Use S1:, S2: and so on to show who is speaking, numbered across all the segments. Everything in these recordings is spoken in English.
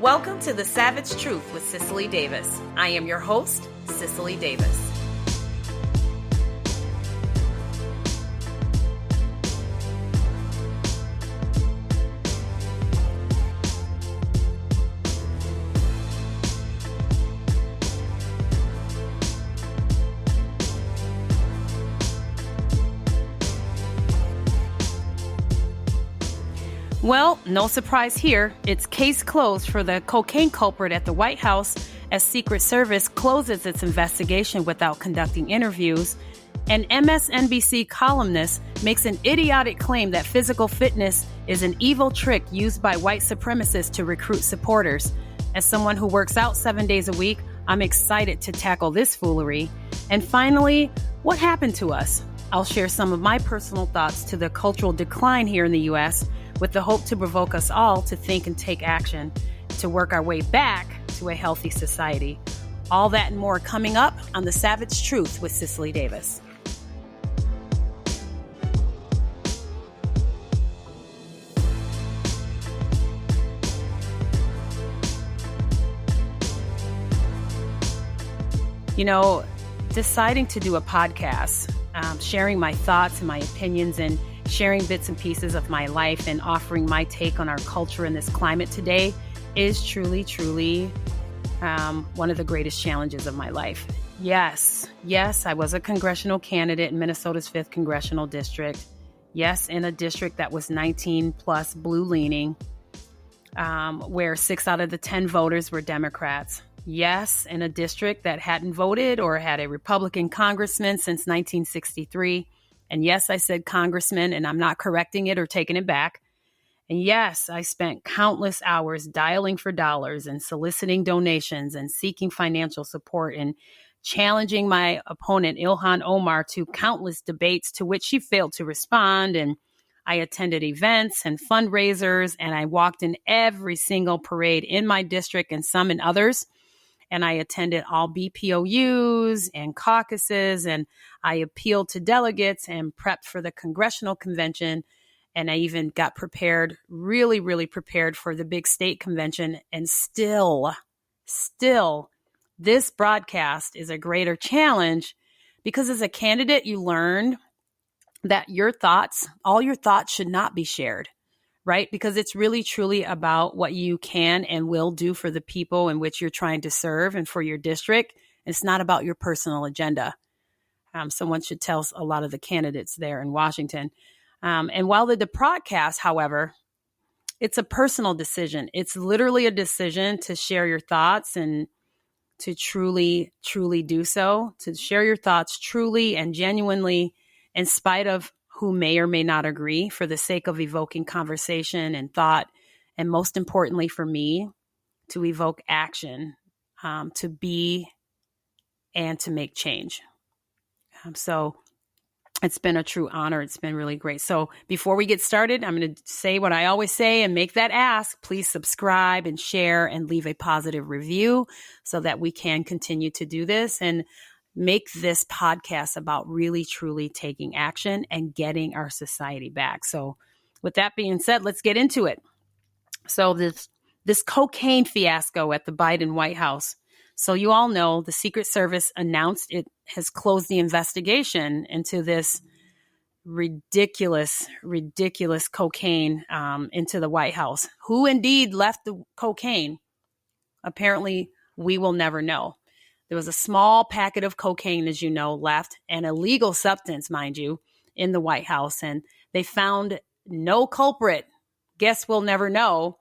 S1: Welcome to The Savage Truth with Cicely Davis. I am your host, Cicely Davis. Well, no surprise here. It's case closed for the cocaine culprit at the White House as Secret Service closes its investigation without conducting interviews. An MSNBC columnist makes an idiotic claim that physical fitness is an evil trick used by white supremacists to recruit supporters. As someone who works out 7 days a week, I'm excited to tackle this foolery. And finally, what happened to us? I'll share some of my personal thoughts to the cultural decline here in the U.S., with the hope to provoke us all to think and take action to work our way back to a healthy society. All that and more coming up on The Savage Truth with Cicely Davis. You know, deciding to do a podcast, sharing my thoughts and my opinions and sharing bits and pieces of my life and offering my take on our culture in this climate today is truly one of the greatest challenges of my life. Yes, I was a congressional candidate in Minnesota's 5th Congressional District. Yes, in a district that was 19 plus blue leaning, where 6 out of the 10 voters were Democrats. Yes, in a district that hadn't voted or had a Republican congressman since 1963. And yes, I said congressman, and I'm not correcting it or taking it back. And yes, I spent countless hours dialing for dollars and soliciting donations and seeking financial support and challenging my opponent, Ilhan Omar, to countless debates to which she failed to respond. And I attended events and fundraisers, and I walked in every single parade in my district and some in others. And I attended all BPOUs and caucuses, and I appealed to delegates and prepped for the congressional convention. And I even got prepared, really prepared for the big state convention. And still, this broadcast is a greater challenge because as a candidate, you learn that all your thoughts should not be shared. Right? Because it's really truly about what you can and will do for the people in which you're trying to serve and for your district. It's not about your personal agenda. Someone should tell a lot of the candidates there in Washington. And while the broadcast, however, it's a personal decision. It's literally a decision to share your thoughts and to truly do so, to share your thoughts truly and genuinely in spite of who may or may not agree for the sake of evoking conversation and thought. And most importantly for me, to evoke action, to be and to make change. So it's been a true honor. It's been really great. So before we get started, I'm going to say what I always say and make that ask. Please subscribe and share and leave a positive review so that we can continue to do this and make this podcast about really, truly taking action and getting our society back. So with that being said, let's get into it. So this cocaine fiasco at the Biden White House. So you all know the Secret Service announced it has closed the investigation into this ridiculous cocaine into the White House. Who indeed left the cocaine? Apparently, we will never know. There was a small packet of cocaine, as you know, left, an illegal substance, mind you, in the White House. And they found no culprit. Guess we'll never know.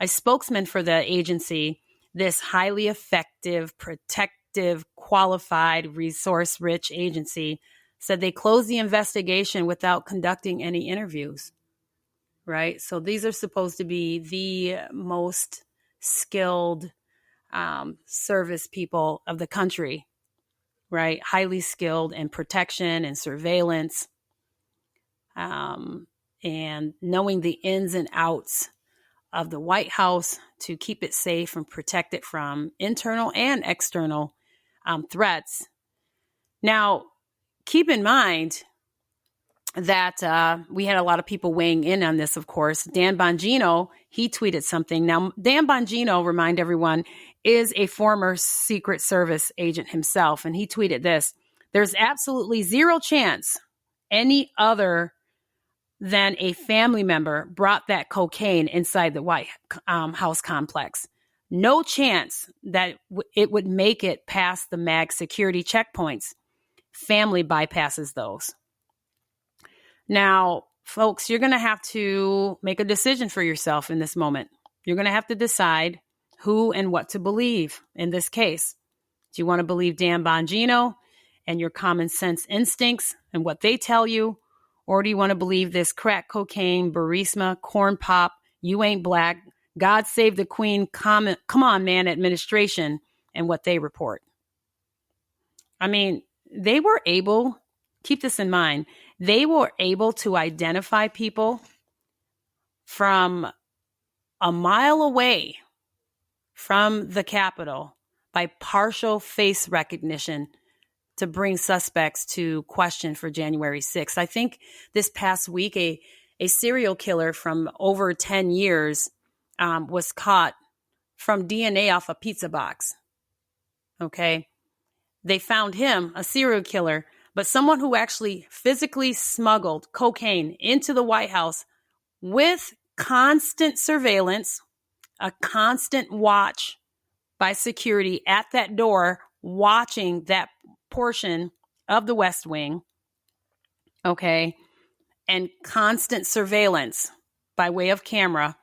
S1: A spokesman for the agency, this highly effective, protective, qualified, resource-rich agency, said they closed the investigation without conducting any interviews, right? So these are supposed to be the most skilled service people of the country, right? Highly skilled in protection and surveillance, and knowing the ins and outs of the White House to keep it safe and protect it from internal and external threats. Now, keep in mind, that we had a lot of people weighing in on this, of course. Dan Bongino, he tweeted something. Now, Dan Bongino, remind everyone, is a former Secret Service agent himself. And he tweeted this: there's absolutely zero chance any other than a family member brought that cocaine inside the White House complex. No chance that it would make it past the MAG security checkpoints. Family bypasses those. Now, folks, you're going to have to make a decision for yourself in this moment. You're going to have to decide who and what to believe in this case. Do you want to believe Dan Bongino and your common sense instincts and what they tell you? Or do you want to believe this crack cocaine, Burisma, corn pop, you ain't black, God save the queen, come on, man, administration and what they report? I mean, they were able, keep this in mind, they were able to identify people from a mile away from the Capitol by partial face recognition to bring suspects to question for January 6th. I think this past week, a serial killer from over 10 years was caught from DNA off a pizza box. Okay. They found him, a serial killer, but someone who actually physically smuggled cocaine into the White House with constant surveillance, a constant watch by security at that door, watching that portion of the West Wing, okay, and constant surveillance by way of camera,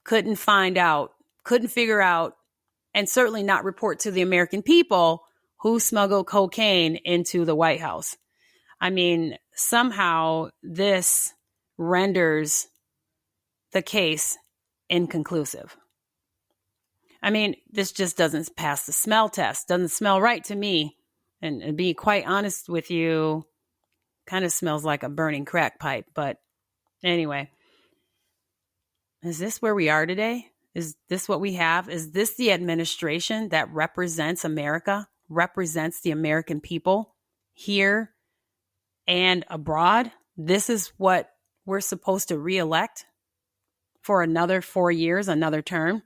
S1: couldn't figure out, and certainly not report to the American people who smuggled cocaine into the White House. I mean, somehow this renders the case inconclusive. I mean, this just doesn't pass the smell test. Doesn't smell right to me. And to be quite honest with you, kind of smells like a burning crack pipe. But anyway, is this where we are today? Is this what we have? Is this the administration that represents America, represents the American people here and abroad? This is what we're supposed to reelect for another 4 years, another term?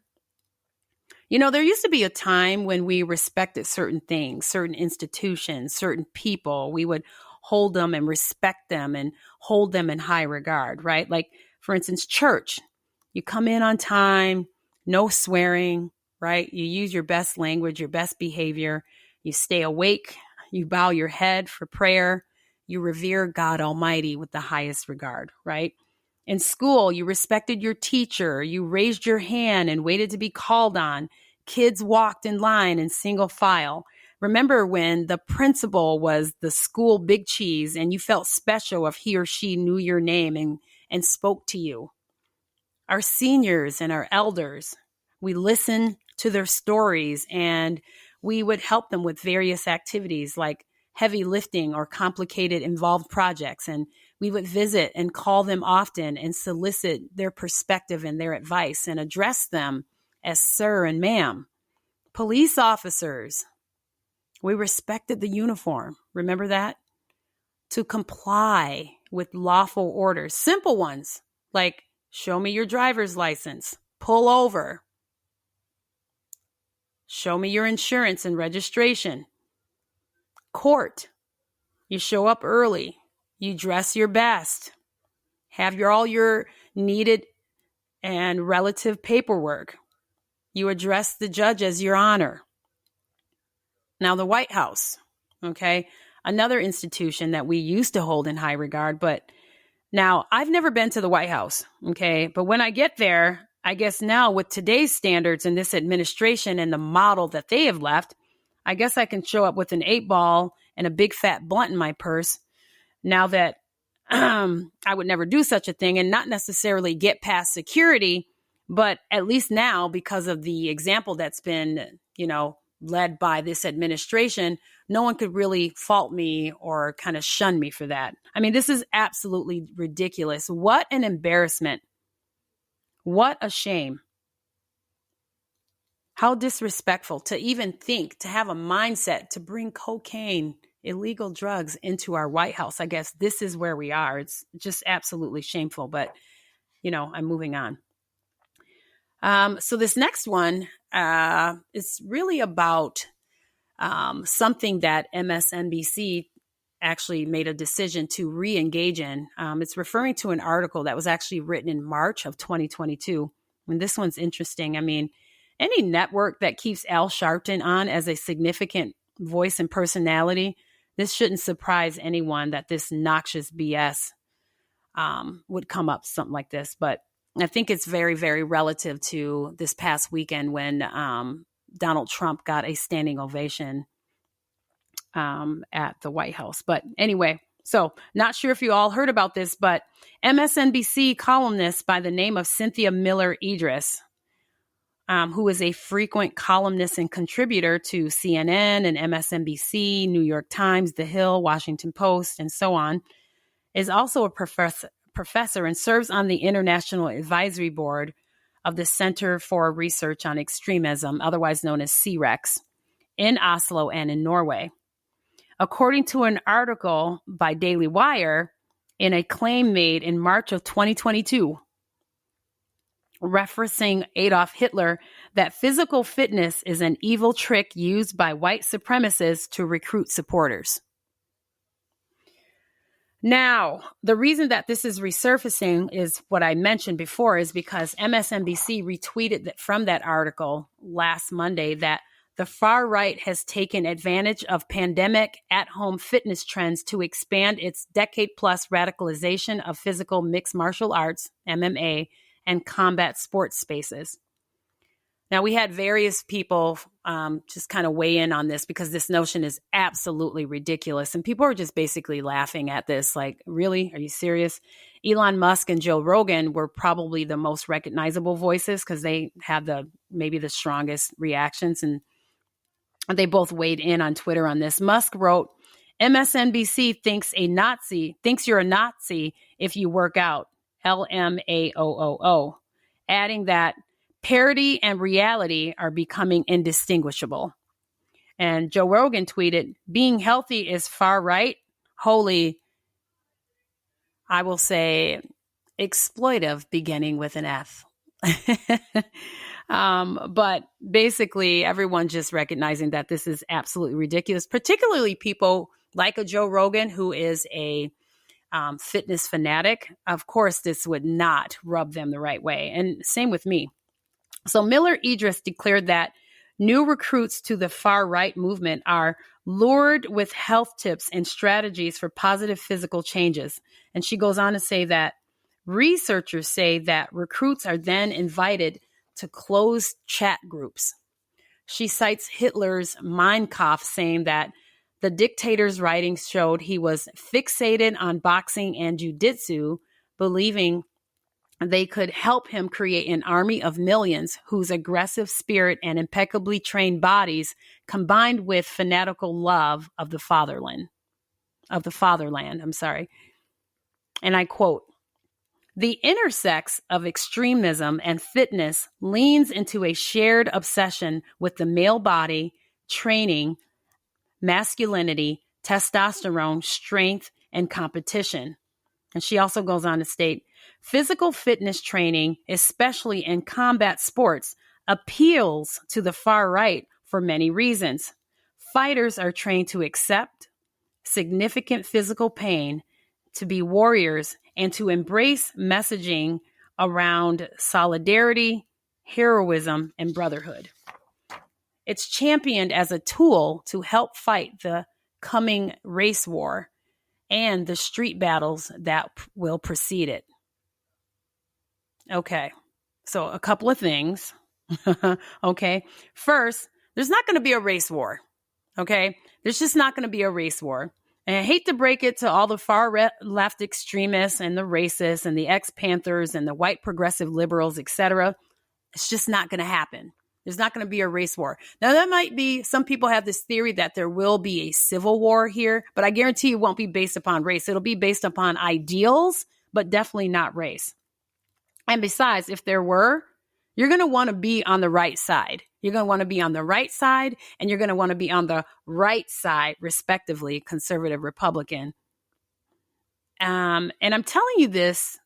S1: You know, there used to be a time when we respected certain things, certain institutions, certain people. We would hold them and respect them and hold them in high regard, right? Like, for instance, church. You come in on time, no swearing, right? You use your best language, your best behavior. You stay awake. You bow your head for prayer. You revere God Almighty with the highest regard, right? In school, you respected your teacher. You raised your hand and waited to be called on. Kids walked in line in single file. Remember when the principal was the school big cheese and you felt special if he or she knew your name and spoke to you? Our seniors and our elders, we listened to their stories and we would help them with various activities like heavy lifting or complicated involved projects. And we would visit and call them often and solicit their perspective and their advice and address them as sir and ma'am. Police officers, we respected the uniform. Remember that? To comply with lawful orders, simple ones like show me your driver's license, pull over, show me your insurance and registration. Court, you show up early, you dress your best, have all your needed and relative paperwork. You address the judge as your honor. Now, the White House, okay, another institution that we used to hold in high regard, but now I've never been to the White House, okay, but when I get there, I guess now with today's standards and this administration and the model that they have left, I guess I can show up with an 8-ball and a big fat blunt in my purse now that I would never do such a thing and not necessarily get past security, but at least now because of the example that's been, led by this administration, no one could really fault me or kind of shun me for that. I mean, this is absolutely ridiculous. What an embarrassment. What a shame. How disrespectful to even think, to have a mindset to bring cocaine illegal drugs into our White House. I guess this is where we are. It's just absolutely shameful, but I'm moving on. So this next one is really about something that MSNBC actually made a decision to re-engage in. It's referring to an article that was actually written in March of 2022. And this one's interesting. I mean, any network that keeps Al Sharpton on as a significant voice and personality, this shouldn't surprise anyone that this noxious BS would come up, something like this. But I think it's very, very relative to this past weekend when Donald Trump got a standing ovation at the White House. But anyway, so not sure if you all heard about this, but MSNBC columnist by the name of Cynthia Miller Idris, who is a frequent columnist and contributor to CNN and MSNBC, New York Times, The Hill, Washington Post, and so on, is also a professor and serves on the International Advisory Board of the Center for Research on Extremism, otherwise known as CREX, in Oslo and in Norway. According to an article by Daily Wire, in a claim made in March of 2022, referencing Adolf Hitler, that physical fitness is an evil trick used by white supremacists to recruit supporters. Now, the reason that this is resurfacing is what I mentioned before, is because MSNBC retweeted from that article last Monday that the far right has taken advantage of pandemic at-home fitness trends to expand its decade-plus radicalization of physical mixed martial arts, MMA, and combat sports spaces. Now, we had various people just kind of weigh in on this because this notion is absolutely ridiculous. And people are just basically laughing at this. Like, really? Are you serious? Elon Musk and Joe Rogan were probably the most recognizable voices because they had maybe the strongest reactions. And they both weighed in on Twitter on this. Musk wrote, MSNBC thinks you're a Nazi if you work out. LMAOOO. Adding that parody and reality are becoming indistinguishable. And Joe Rogan tweeted, being healthy is far right, wholly, I will say, exploitive, beginning with an F. But basically, everyone just recognizing that this is absolutely ridiculous, particularly people like a Joe Rogan, who is a fitness fanatic. Of course, this would not rub them the right way. And same with me. So Miller Idris declared that new recruits to the far right movement are lured with health tips and strategies for positive physical changes. And she goes on to say that researchers say that recruits are then invited to closed chat groups. She cites Hitler's Mein Kampf, saying that the dictator's writings showed he was fixated on boxing and jiu-jitsu, believing they could help him create an army of millions whose aggressive spirit and impeccably trained bodies combined with fanatical love of the fatherland. And I quote, the intersex of extremism and fitness leans into a shared obsession with the male body, training, masculinity, testosterone, strength, and competition. And she also goes on to state, physical fitness training, especially in combat sports, appeals to the far right for many reasons. Fighters are trained to accept significant physical pain, to be warriors, and to embrace messaging around solidarity, heroism, and brotherhood. It's championed as a tool to help fight the coming race war and the street battles that will precede it. Okay, so a couple of things. Okay, first, there's not going to be a race war. Okay, there's just not going to be a race war. And I hate to break it to all the far left extremists and the racists and the ex-Panthers and the white progressive liberals, etc. It's just not going to happen. There's not going to be a race war. Now, that might be, some people have this theory that there will be a civil war here, but I guarantee it won't be based upon race. It'll be based upon ideals, but definitely not race. And besides, if there were, You're going to want to be on the right side. You're going to want to be on the right side, and you're going to want to be on the right side, respectively, conservative, Republican. And I'm telling you this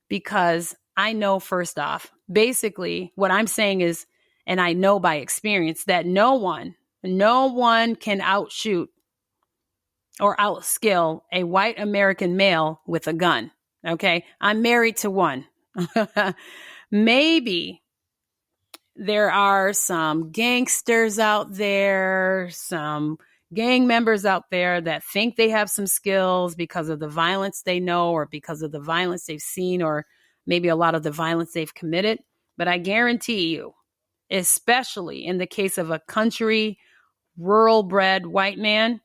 S1: because I know, first off, basically what I'm saying is, and I know by experience, that no one can outshoot or outskill a white American male with a gun. Okay. I'm married to one. Maybe there are some gangsters out there, some gang members out there that think they have some skills because of the violence they know or because of the violence they've seen or maybe a lot of the violence they've committed. But I guarantee you, especially in the case of a country, rural-bred white man,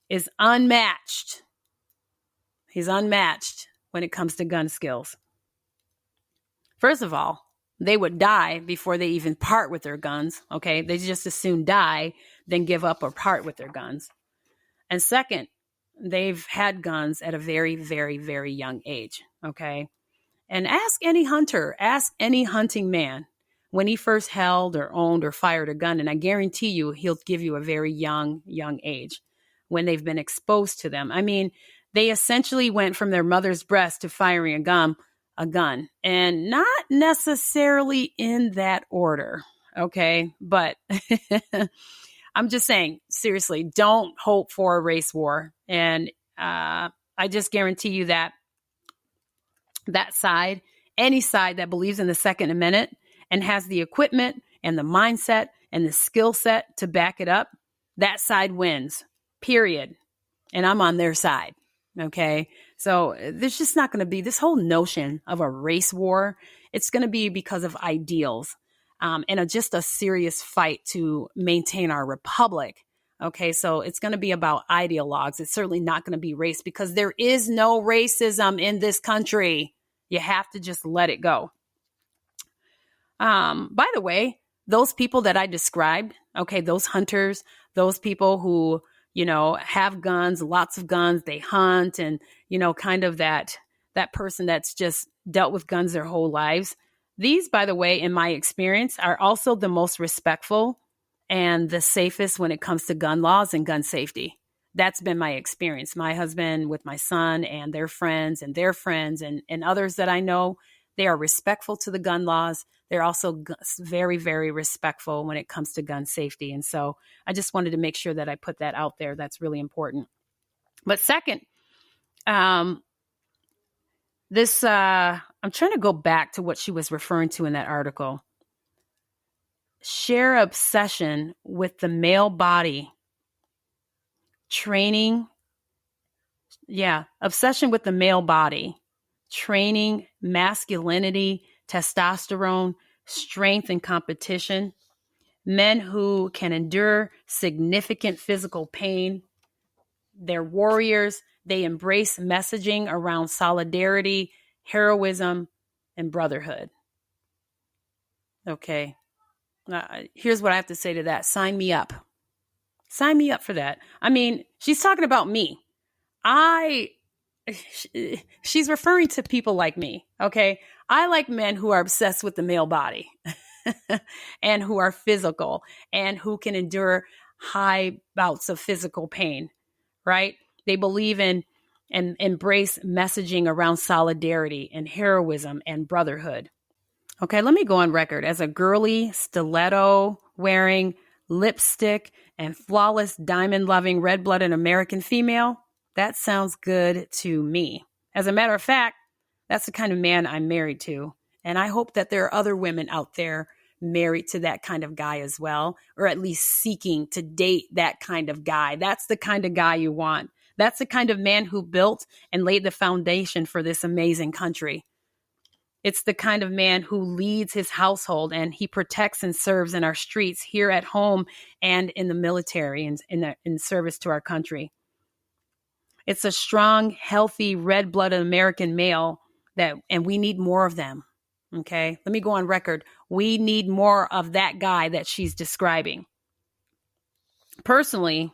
S1: is unmatched. He's unmatched when it comes to gun skills. First of all, they would die before they even part with their guns, okay? They just as soon die than give up or part with their guns. And second, they've had guns at a very, very, very young age, okay? And ask any hunter, ask any hunting man when he first held or owned or fired a gun, and I guarantee you he'll give you a very young age when they've been exposed to them. I mean, they essentially went from their mother's breast to firing a gun, and not necessarily in that order, okay? But I'm just saying, seriously, don't hope for a race war. And I just guarantee you that side, any side that believes in the Second Amendment and has the equipment and the mindset and the skill set to back it up, that side wins, period. And I'm on their side. Okay. So there's just not going to be this whole notion of a race war. It's going to be because of ideals and just a serious fight to maintain our republic. Okay. So it's going to be about ideologues. It's certainly not going to be race because there is no racism in this country. You have to just let it go. By the way, those people that I described, okay, those hunters, those people who, have guns, lots of guns, they hunt and, kind of that person that's just dealt with guns their whole lives. These, by the way, in my experience, are also the most respectful and the safest when it comes to gun laws and gun safety. That's been my experience. My husband with my son and their friends and others that I know, they are respectful to the gun laws. They're also very, very respectful when it comes to gun safety. And so I just wanted to make sure that I put that out there. That's really important. But second, I'm trying to go back to what she was referring to in that article. Share obsession with the male body. Obsession with the male body. Training, masculinity, testosterone, strength and competition, men who can endure significant physical pain. They're warriors. They embrace messaging around solidarity, heroism, and brotherhood. Okay. Here's what I have to say to that. Sign me up. Sign me up for that. I mean, she's talking about me. She's referring to people like me. Okay. I like men who are obsessed with the male body and who are physical and who can endure high bouts of physical pain, right? They believe in and embrace messaging around solidarity and heroism and brotherhood. Okay. Let me go on record as a girly, stiletto wearing, lipstick and flawless diamond loving red-blooded American female. That sounds good to me. As a matter of fact, that's the kind of man I'm married to. And I hope that there are other women out there married to that kind of guy as well, or at least seeking to date that kind of guy. That's the kind of guy you want. That's the kind of man who built and laid the foundation for this amazing country. It's the kind of man who leads his household and he protects and serves in our streets here at home and in the military and in service to our country. It's a strong, healthy, red-blooded American male and we need more of them. Okay. Let me go on record. We need more of that guy that she's describing. Personally,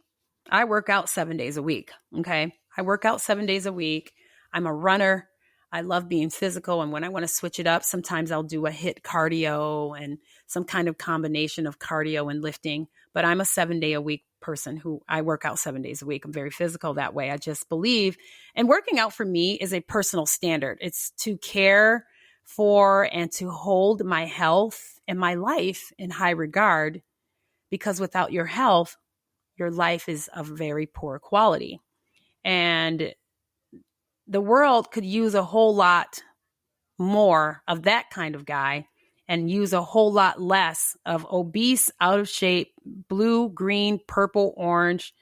S1: I work out 7 days a week. Okay. I work out 7 days a week. I'm a runner. I love being physical. And when I want to switch it up, sometimes I'll do a HIIT cardio and some kind of combination of cardio and lifting. But I'm a 7-day-a-week person who I work out 7 days a week. I'm very physical that way. I just believe. And working out for me is a personal standard. It's to care for and to hold my health and my life in high regard, because without your health, your life is of very poor quality. And the world could use a whole lot more of that kind of guy and use a whole lot less of obese, out of shape, blue, green, purple, orange,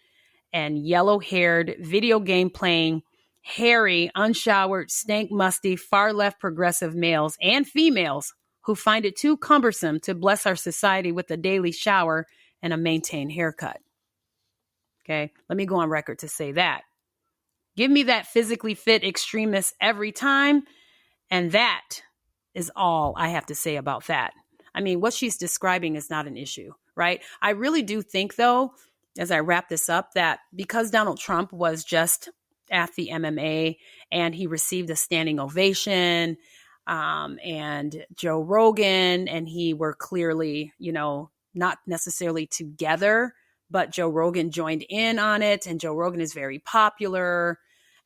S1: and yellow-haired, video game playing, hairy, unshowered, stank musty, far left progressive males and females who find it too cumbersome to bless our society with a daily shower and a maintained haircut. Okay, let me go on record to say that. Give me that physically fit extremist every time, and that is all I have to say about that. I mean, what she's describing is not an issue, right? I really do think, though, as I wrap this up, that because Donald Trump was just at the MMA and he received a standing ovation, and Joe Rogan and he were clearly, not necessarily together, but Joe Rogan joined in on it, and Joe Rogan is very popular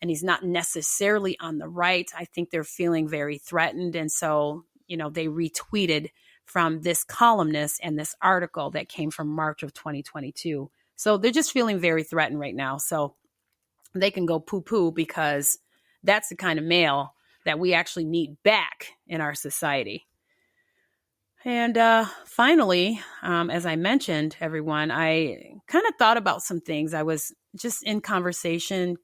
S1: and he's not necessarily on the right. I think they're feeling very threatened. And so, they retweeted from this columnist and this article that came from March of 2022. So they're just feeling very threatened right now. So they can go poo-poo, because that's the kind of male that we actually need back in our society. And finally, as I mentioned, everyone, I kind of thought about some things. I was just in conversation,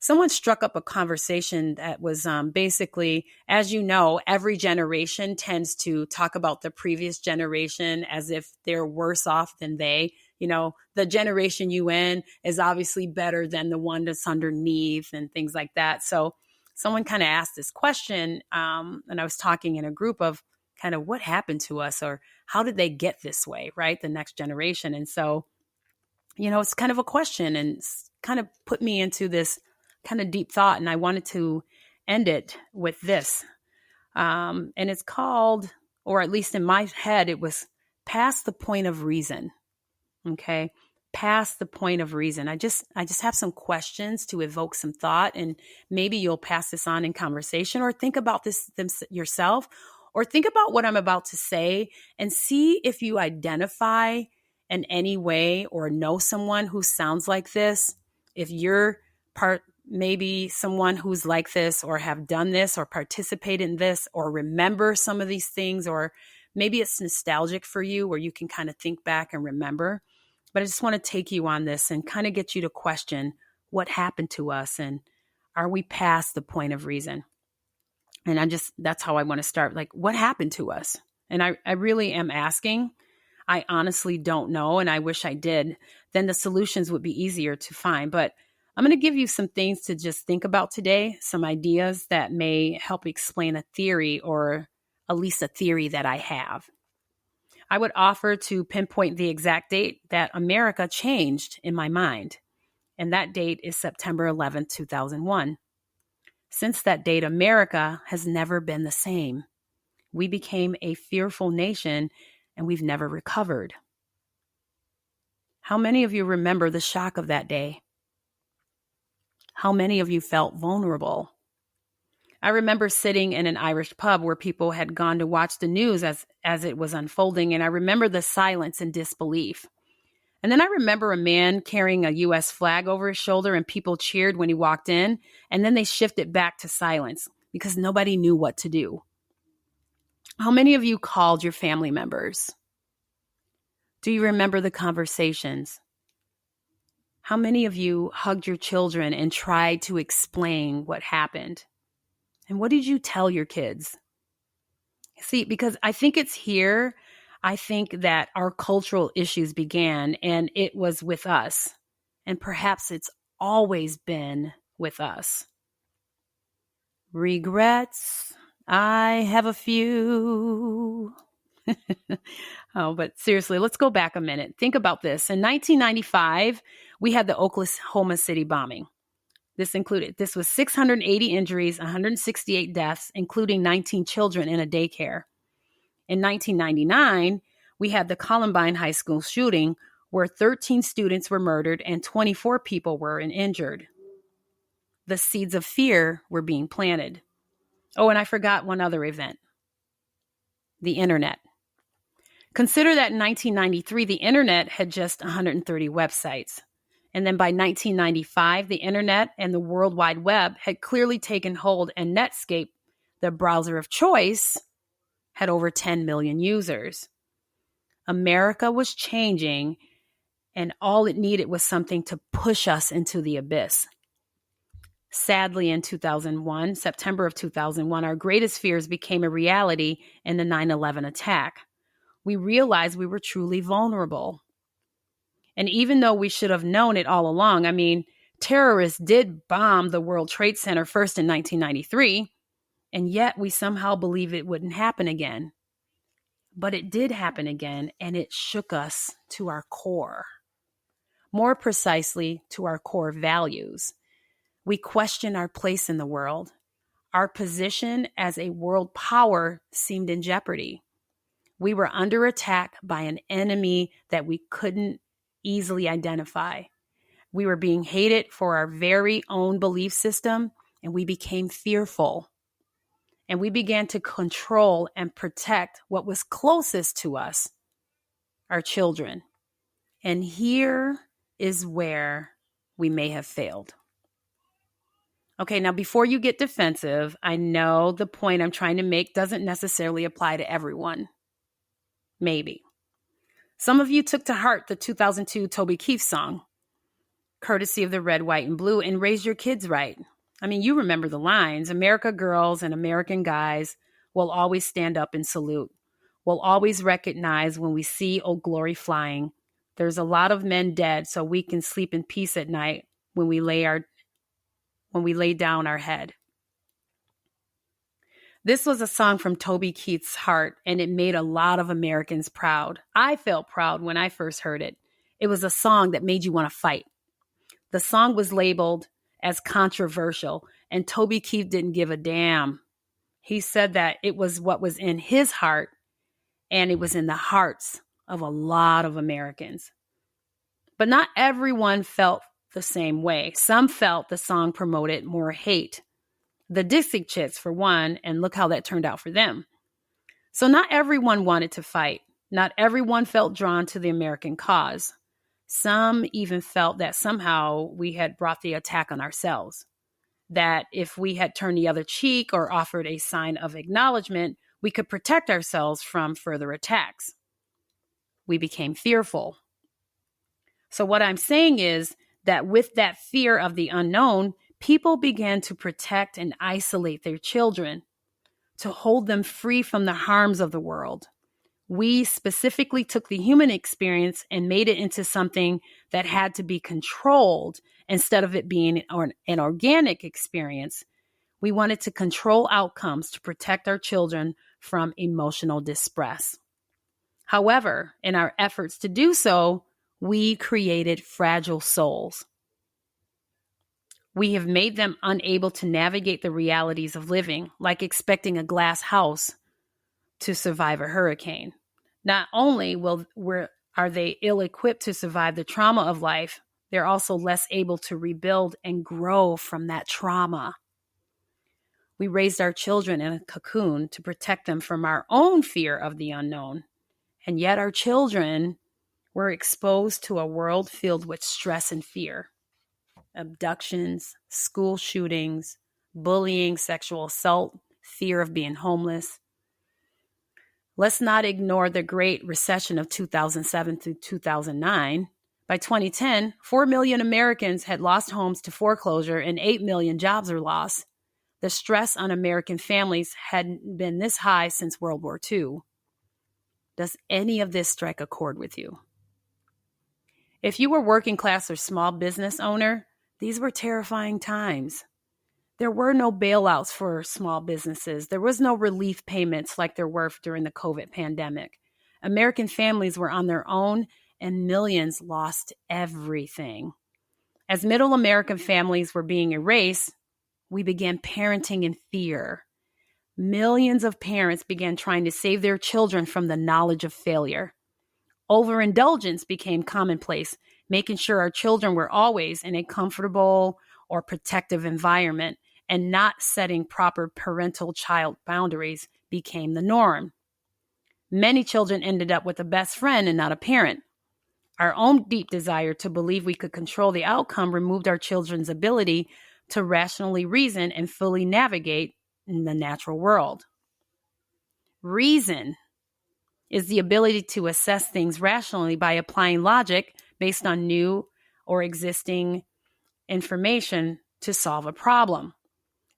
S1: someone struck up a conversation that was basically, as you know, every generation tends to talk about the previous generation as if they're worse off than they. The generation you in is obviously better than the one that's underneath and things like that. So someone kind of asked this question, and I was talking in a group of kind of what happened to us, or how did they get this way, right? The next generation. And so, it's kind of a question, and it's kind of put me into this kind of deep thought. And I wanted to end it with this. And it's called, or at least in my head, it was past the point of reason. Okay. Past the point of reason. I just have some questions to evoke some thought, and maybe you'll pass this on in conversation, or think about this yourself, or think about what I'm about to say and see if you identify in any way or know someone who sounds like this. If you're maybe someone who's like this, or have done this, or participate in this, or remember some of these things, or maybe it's nostalgic for you where you can kind of think back and remember. But I just want to take you on this and kind of get you to question what happened to us, and are we past the point of reason? And that's how I want to start. Like, what happened to us? And I really am asking. I honestly don't know, and I wish I did. Then the solutions would be easier to find. But I'm going to give you some things to just think about today, some ideas that may help explain a theory, or at least a theory that I have. I would offer to pinpoint the exact date that America changed in my mind. And that date is September 11th, 2001. Since that date, America has never been the same. We became a fearful nation, and we've never recovered. How many of you remember the shock of that day? How many of you felt vulnerable? I remember sitting in an Irish pub where people had gone to watch the news as it was unfolding, and I remember the silence and disbelief. And then I remember a man carrying a U.S. flag over his shoulder, and people cheered when he walked in, and then they shifted back to silence because nobody knew what to do. How many of you called your family members? Do you remember the conversations? How many of you hugged your children and tried to explain what happened? And what did you tell your kids? See, because I think it's here. I think that our cultural issues began, and it was with us. And perhaps it's always been with us. Regrets, I have a few. Oh, but seriously, let's go back a minute. Think about this. In 1995, we had the Oklahoma City bombing. This was 680 injuries, 168 deaths, including 19 children in a daycare. In 1999, we had the Columbine High School shooting, where 13 students were murdered and 24 people were injured. The seeds of fear were being planted. Oh, and I forgot one other event: the internet. Consider that in 1993, the internet had just 130 websites. And then by 1995, the internet and the World Wide Web had clearly taken hold, and Netscape, the browser of choice, had over 10 million users. America was changing, and all it needed was something to push us into the abyss. Sadly, in September of 2001, our greatest fears became a reality in the 9/11 attack. We realized we were truly vulnerable. And even though we should have known it all along, terrorists did bomb the World Trade Center first in 1993, and yet we somehow believe it wouldn't happen again. But it did happen again, and it shook us to our core. More precisely, to our core values. We questioned our place in the world. Our position as a world power seemed in jeopardy. We were under attack by an enemy that we couldn't easily identify. We were being hated for our very own belief system, and we became fearful. And we began to control and protect what was closest to us, our children. And here is where we may have failed. Okay, now before you get defensive, I know the point I'm trying to make doesn't necessarily apply to everyone. Maybe. Some of you took to heart the 2002 Toby Keith song, courtesy of the Red, White, and Blue, and raised your kids right. You remember the lines: America girls and American guys will always stand up and salute. We'll always recognize when we see Old Glory flying. There's a lot of men dead, so we can sleep in peace at night when we lay down our head. This was a song from Toby Keith's heart, and it made a lot of Americans proud. I felt proud when I first heard it. It was a song that made you want to fight. The song was labeled as controversial, and Toby Keith didn't give a damn. He said that it was what was in his heart, and it was in the hearts of a lot of Americans. But not everyone felt the same way. Some felt the song promoted more hate. The Dixie Chicks, for one, and look how that turned out for them. So not everyone wanted to fight. Not everyone felt drawn to the American cause. Some even felt that somehow we had brought the attack on ourselves, that if we had turned the other cheek or offered a sign of acknowledgement, we could protect ourselves from further attacks. We became fearful. So what I'm saying is that with that fear of the unknown, people began to protect and isolate their children, to hold them free from the harms of the world. We specifically took the human experience and made it into something that had to be controlled instead of it being an organic experience. We wanted to control outcomes to protect our children from emotional distress. However, in our efforts to do so, we created fragile souls. We have made them unable to navigate the realities of living, like expecting a glass house to survive a hurricane. Not only are they ill-equipped to survive the trauma of life, they're also less able to rebuild and grow from that trauma. We raised our children in a cocoon to protect them from our own fear of the unknown. And yet our children were exposed to a world filled with stress and fear. Abductions, school shootings, bullying, sexual assault, fear of being homeless. Let's not ignore the Great Recession of 2007 through 2009. By 2010, 4 million Americans had lost homes to foreclosure and 8 million jobs were lost. The stress on American families hadn't been this high since World War II. Does any of this strike a chord with you? If you were working class or small business owner, these were terrifying times. There were no bailouts for small businesses. There was no relief payments like there were during the COVID pandemic. American families were on their own and millions lost everything. As middle American families were being erased, we began parenting in fear. Millions of parents began trying to save their children from the knowledge of failure. Overindulgence became commonplace, making sure our children were always in a comfortable or protective environment, and not setting proper parental-child boundaries became the norm. Many children ended up with a best friend and not a parent. Our own deep desire to believe we could control the outcome removed our children's ability to rationally reason and fully navigate in the natural world. Reason is the ability to assess things rationally by applying logic based on new or existing information to solve a problem.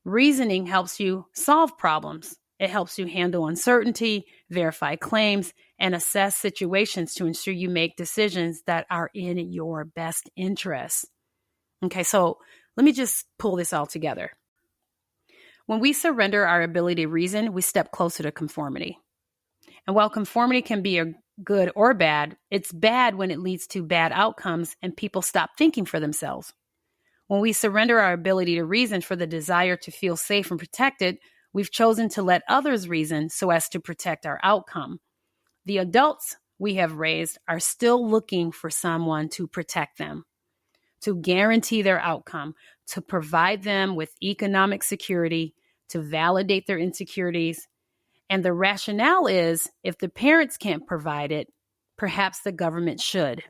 S1: Reasoning helps you solve problems. It helps you handle uncertainty, verify claims, and assess situations to ensure you make decisions that are in your best interests. Okay, so let me just pull this all together. When we surrender our ability to reason, we step closer to conformity. And while conformity can be a good or bad, it's bad when it leads to bad outcomes and people stop thinking for themselves. When we surrender our ability to reason for the desire to feel safe and protected, we've chosen to let others reason so as to protect our outcome. The adults we have raised are still looking for someone to protect them, to guarantee their outcome, to provide them with economic security, to validate their insecurities. And the rationale is, if the parents can't provide it, perhaps the government should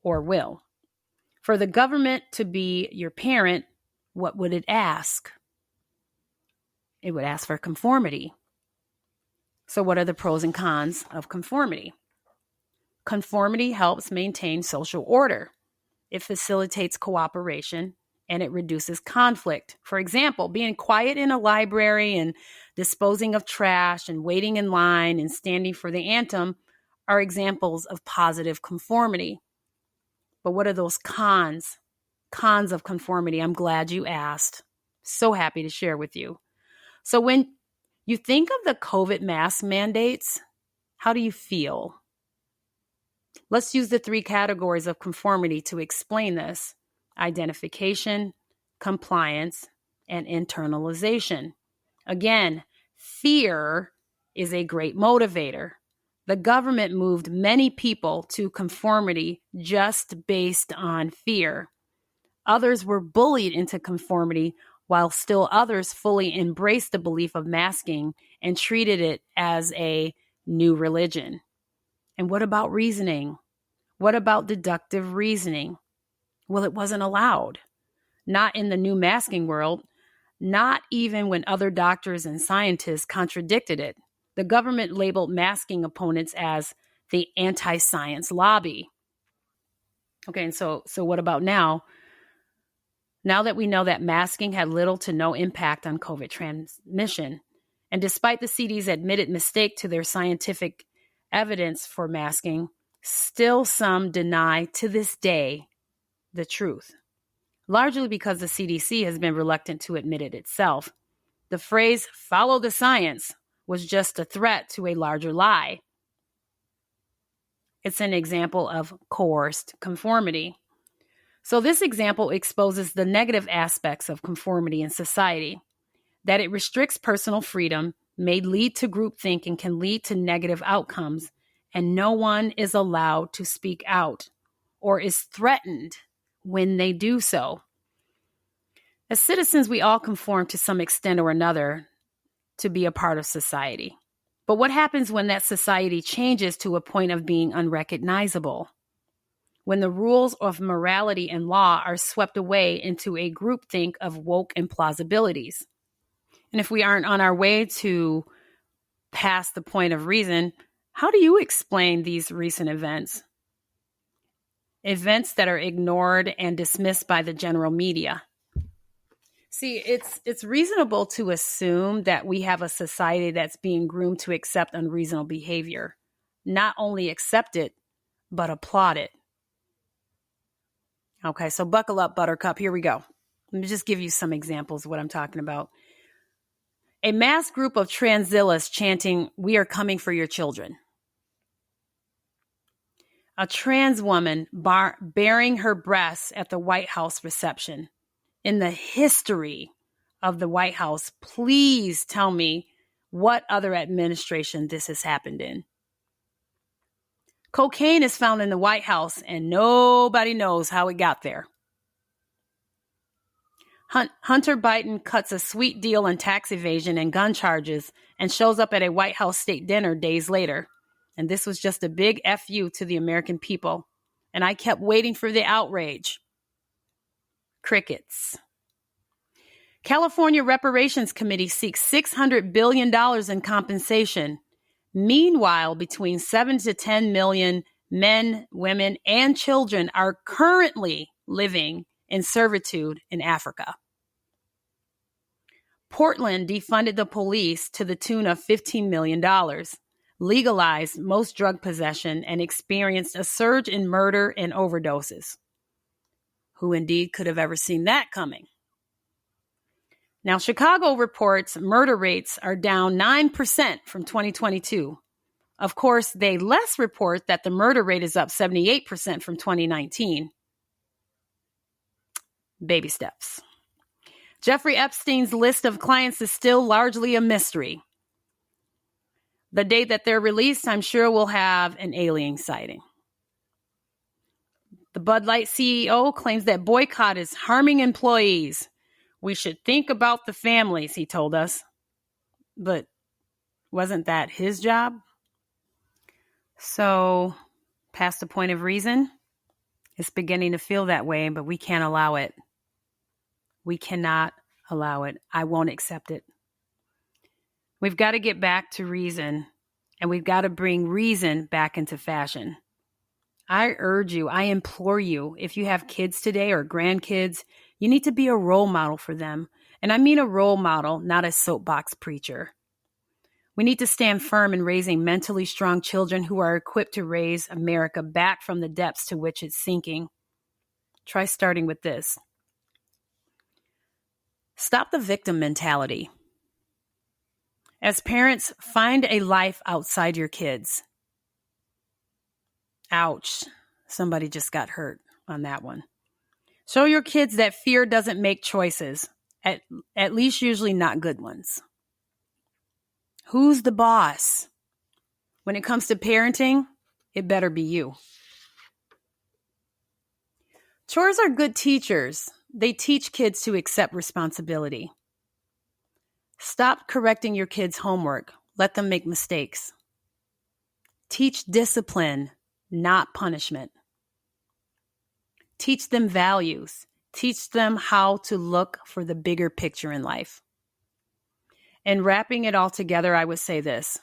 S1: or will. For the government to be your parent, what would it ask? It would ask for conformity. So what are the pros and cons of conformity? Conformity helps maintain social order. It facilitates cooperation and it reduces conflict. For example, being quiet in a library and disposing of trash and waiting in line and standing for the anthem are examples of positive conformity. But what are those cons? Cons of conformity. I'm glad you asked. So happy to share with you. So when you think of the COVID mask mandates, how do you feel? Let's use the 3 categories of conformity to explain this: identification, compliance, and internalization. Again, fear is a great motivator. The government moved many people to conformity just based on fear. Others were bullied into conformity, while still others fully embraced the belief of masking and treated it as a new religion. And what about reasoning? What about deductive reasoning? Well, it wasn't allowed. Not in the new masking world, not even when other doctors and scientists contradicted it. The government labeled masking opponents as the anti-science lobby. Okay, and so what about now? Now that we know that masking had little to no impact on COVID transmission, and despite the CDC's admitted mistake to their scientific evidence for masking, still some deny to this day the truth, largely because the CDC has been reluctant to admit it itself. The phrase "follow the science" was just a threat to a larger lie. It's an example of coerced conformity. So this example exposes the negative aspects of conformity in society, that it restricts personal freedom, may lead to groupthink, and can lead to negative outcomes, and no one is allowed to speak out or is threatened when they do so. As citizens, we all conform to some extent or another to be a part of society. But what happens when that society changes to a point of being unrecognizable? When the rules of morality and law are swept away into a groupthink of woke implausibilities. And if we aren't on our way to past the point of reason, how do you explain these recent events? Events that are ignored and dismissed by the general media. See, it's reasonable to assume that we have a society that's being groomed to accept unreasonable behavior. Not only accept it, but applaud it. Okay, so buckle up, Buttercup. Here we go. Let me just give you some examples of what I'm talking about. A mass group of trans zealots chanting, "We are coming for your children." A trans woman baring her breasts at the White House reception. In the history of the White House, please tell me what other administration this has happened in. Cocaine is found in the White House and nobody knows how it got there. Hunter Biden cuts a sweet deal on tax evasion and gun charges and shows up at a White House state dinner days later. And this was just a big FU to the American people. And I kept waiting for the outrage. Crickets. California Reparations Committee seeks $600 billion in compensation. Meanwhile, between 7 to 10 million men, women, and children are currently living in servitude in Africa. Portland defunded the police to the tune of $15 million, legalized most drug possession, and experienced a surge in murder and overdoses. Who indeed could have ever seen that coming? Now, Chicago reports murder rates are down 9% from 2022. Of course, they less report that the murder rate is up 78% from 2019. Baby steps. Jeffrey Epstein's list of clients is still largely a mystery. The day that they're released, I'm sure we'll have an alien sighting. The Bud Light CEO claims that boycott is harming employees. We should think about the families, he told us. But wasn't that his job? So, past the point of reason, it's beginning to feel that way, but we can't allow it. We cannot allow it. I won't accept it. We've got to get back to reason, and we've got to bring reason back into fashion. I urge you, I implore you, if you have kids today or grandkids, you need to be a role model for them. And I mean a role model, not a soapbox preacher. We need to stand firm in raising mentally strong children who are equipped to raise America back from the depths to which it's sinking. Try starting with this. Stop the victim mentality. As parents, find a life outside your kids. Ouch. Somebody just got hurt on that one. Show your kids that fear doesn't make choices, at least usually not good ones. Who's the boss? When it comes to parenting, it better be you. Chores are good teachers. They teach kids to accept responsibility. Stop correcting your kids' homework. Let them make mistakes. Teach discipline, not punishment. Teach them values. Teach them how to look for the bigger picture in life. And wrapping it all together, I would say this.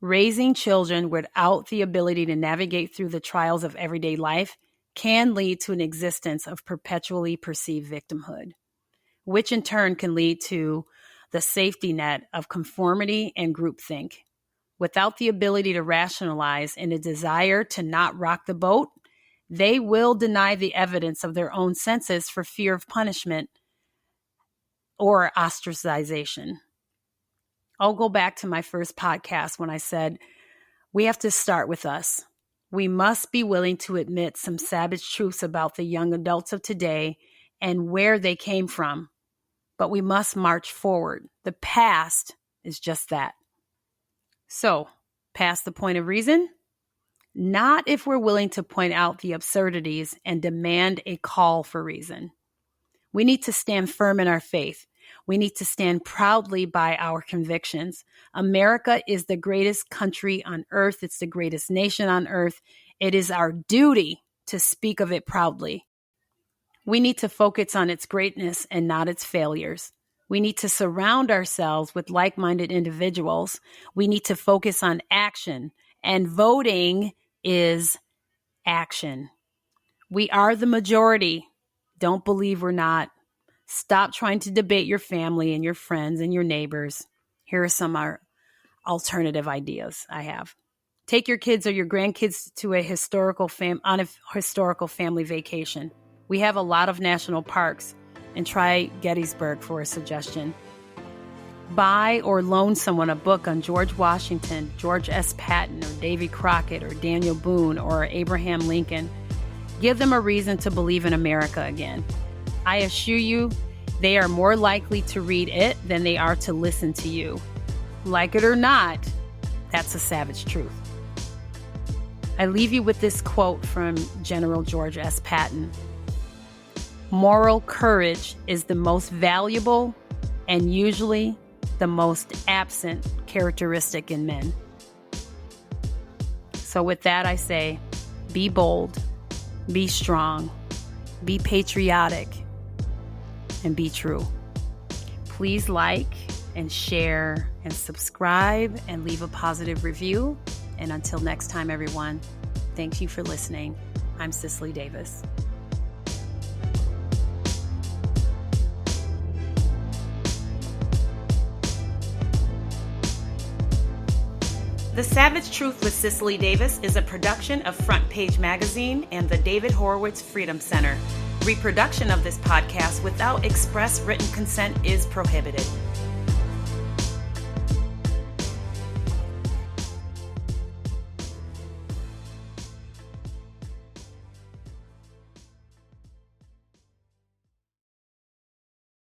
S1: Raising children without the ability to navigate through the trials of everyday life can lead to an existence of perpetually perceived victimhood, which in turn can lead to the safety net of conformity and groupthink. Without the ability to rationalize and a desire to not rock the boat, they will deny the evidence of their own senses for fear of punishment or ostracization. I'll go back to my first podcast when I said, we have to start with us. We must be willing to admit some savage truths about the young adults of today and where they came from. But we must march forward. The past is just that. So, past the point of reason? Not if we're willing to point out the absurdities and demand a call for reason. We need to stand firm in our faith. We need to stand proudly by our convictions. America is the greatest country on earth. It's the greatest nation on earth. It is our duty to speak of it proudly. We need to focus on its greatness and not its failures. We need to surround ourselves with like-minded individuals. We need to focus on action, and voting is action. We are the majority. Don't believe we're not. Stop trying to debate your family and your friends and your neighbors. Here are some alternative ideas I have. Take your kids or your grandkids to a historical family vacation. We have a lot of national parks, and try Gettysburg for a suggestion. Buy or loan someone a book on George Washington, George S. Patton, or Davy Crockett, or Daniel Boone, or Abraham Lincoln. Give them a reason to believe in America again. I assure you, they are more likely to read it than they are to listen to you. Like it or not, that's a savage truth. I leave you with this quote from General George S. Patton. Moral courage is the most valuable and usually the most absent characteristic in men. So with that, I say, be bold, be strong, be patriotic, and be true. Please like and share and subscribe and leave a positive review. And until next time, everyone, thank you for listening. I'm Cicely Davis. The Savage Truth with Cicely Davis is a production of Front Page Magazine and the David Horowitz Freedom Center. Reproduction of this podcast without express written consent is prohibited.